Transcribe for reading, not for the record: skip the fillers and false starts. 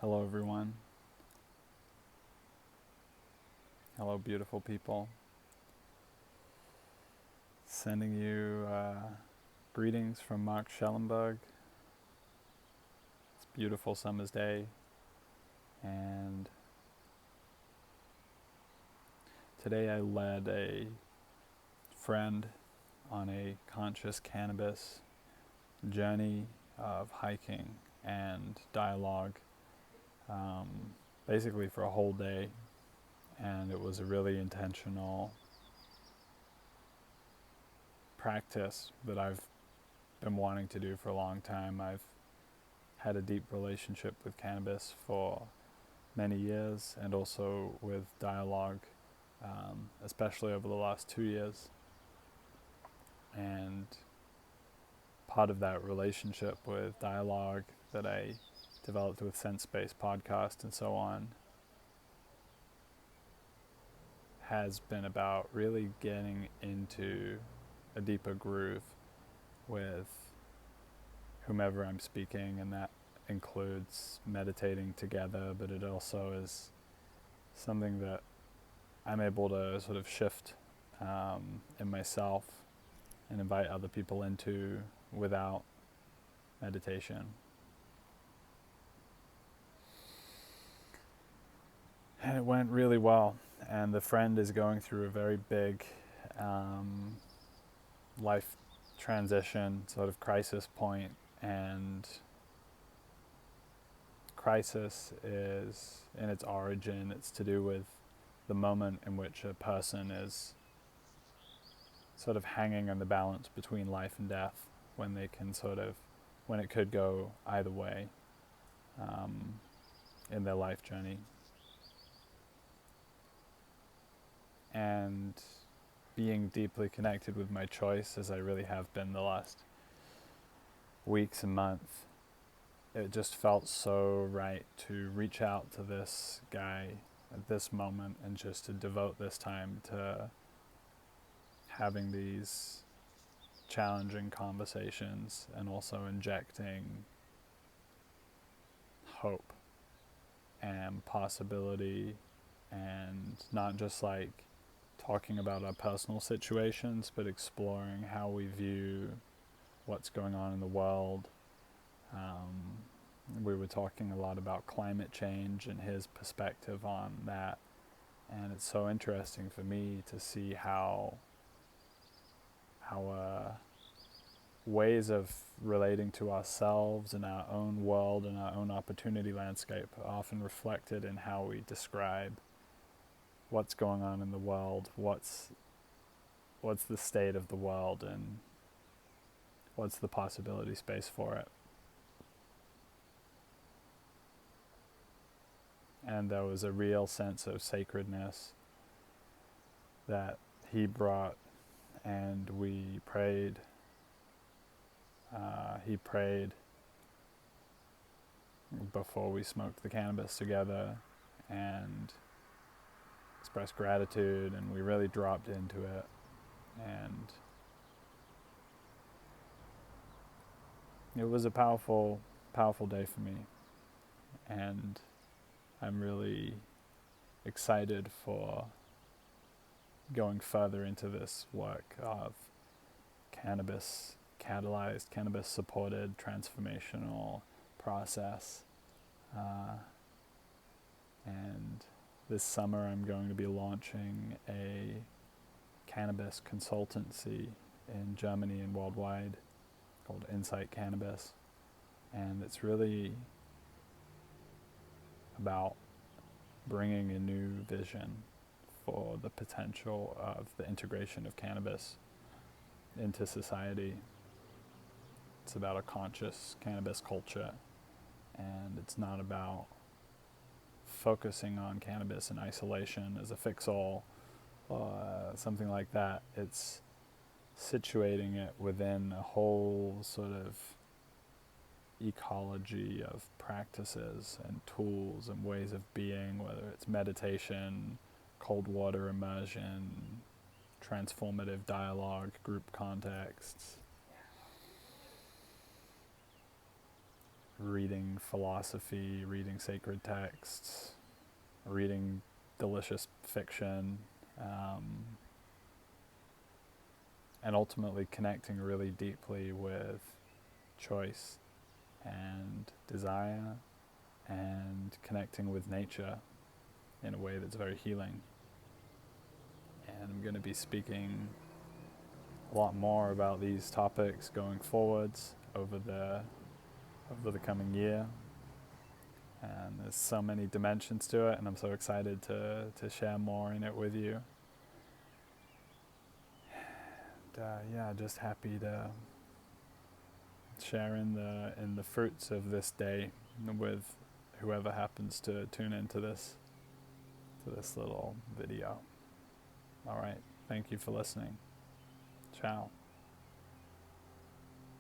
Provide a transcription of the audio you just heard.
Hello, everyone. Hello, beautiful people. Sending you greetings from Mark Schellenberg. It's a beautiful summer's day, and today I led a friend on a conscious cannabis journey of hiking and dialogue, basically for a whole day, and it was a really intentional practice that I've been wanting to do for a long time. I've had a deep relationship with cannabis for many years, and also with dialogue, especially over the last 2 years. And part of that relationship with dialogue that I developed with Sense Space podcast and so on has been about really getting into a deeper groove with whomever I'm speaking, and that includes meditating together, but it also is something that I'm able to sort of shift in myself and invite other people into without meditation. And it went really well, and the friend is going through a very big life transition, sort of crisis point, and crisis is, in its origin, it's to do with the moment in which a person is sort of hanging on the balance between life and death, when it could go either way in their life journey. And being deeply connected with my choice, as I really have been the last weeks and months, it just felt so right to reach out to this guy at this moment and just to devote this time to having these challenging conversations, and also injecting hope and possibility, and not just like talking about our personal situations, but exploring how we view what's going on in the world. We were talking a lot about climate change and his perspective on that, and it's so interesting for me to see how our ways of relating to ourselves and our own world and our own opportunity landscape are often reflected in how we describe what's going on in the world, what's the state of the world, and what's the possibility space for it. And there was a real sense of sacredness that he brought, and we prayed. He prayed before we smoked the cannabis together and expressed gratitude, and we really dropped into it. And it was a powerful, powerful day for me. And I'm really excited for going further into this work of cannabis catalyzed, cannabis supported transformational process. And this summer I'm going to be launching a cannabis consultancy in Germany and worldwide called Insight Cannabis. And it's really about bringing a new vision for the potential of the integration of cannabis into society. It's about a conscious cannabis culture, and it's not about focusing on cannabis in isolation as a fix-all, something like that. It's situating it within a whole sort of ecology of practices and tools and ways of being, whether it's meditation, cold water immersion, transformative dialogue, group contexts, reading philosophy, reading sacred texts, reading delicious fiction, and ultimately connecting really deeply with choice and desire, and connecting with nature in a way that's very healing. And I'm going to be speaking a lot more about these topics going forwards over the coming year. And there's so many dimensions to it, and I'm so excited to share more in it with you. And, just happy to share in the fruits of this day with whoever happens to tune into this little video. All right, thank you for listening. Ciao.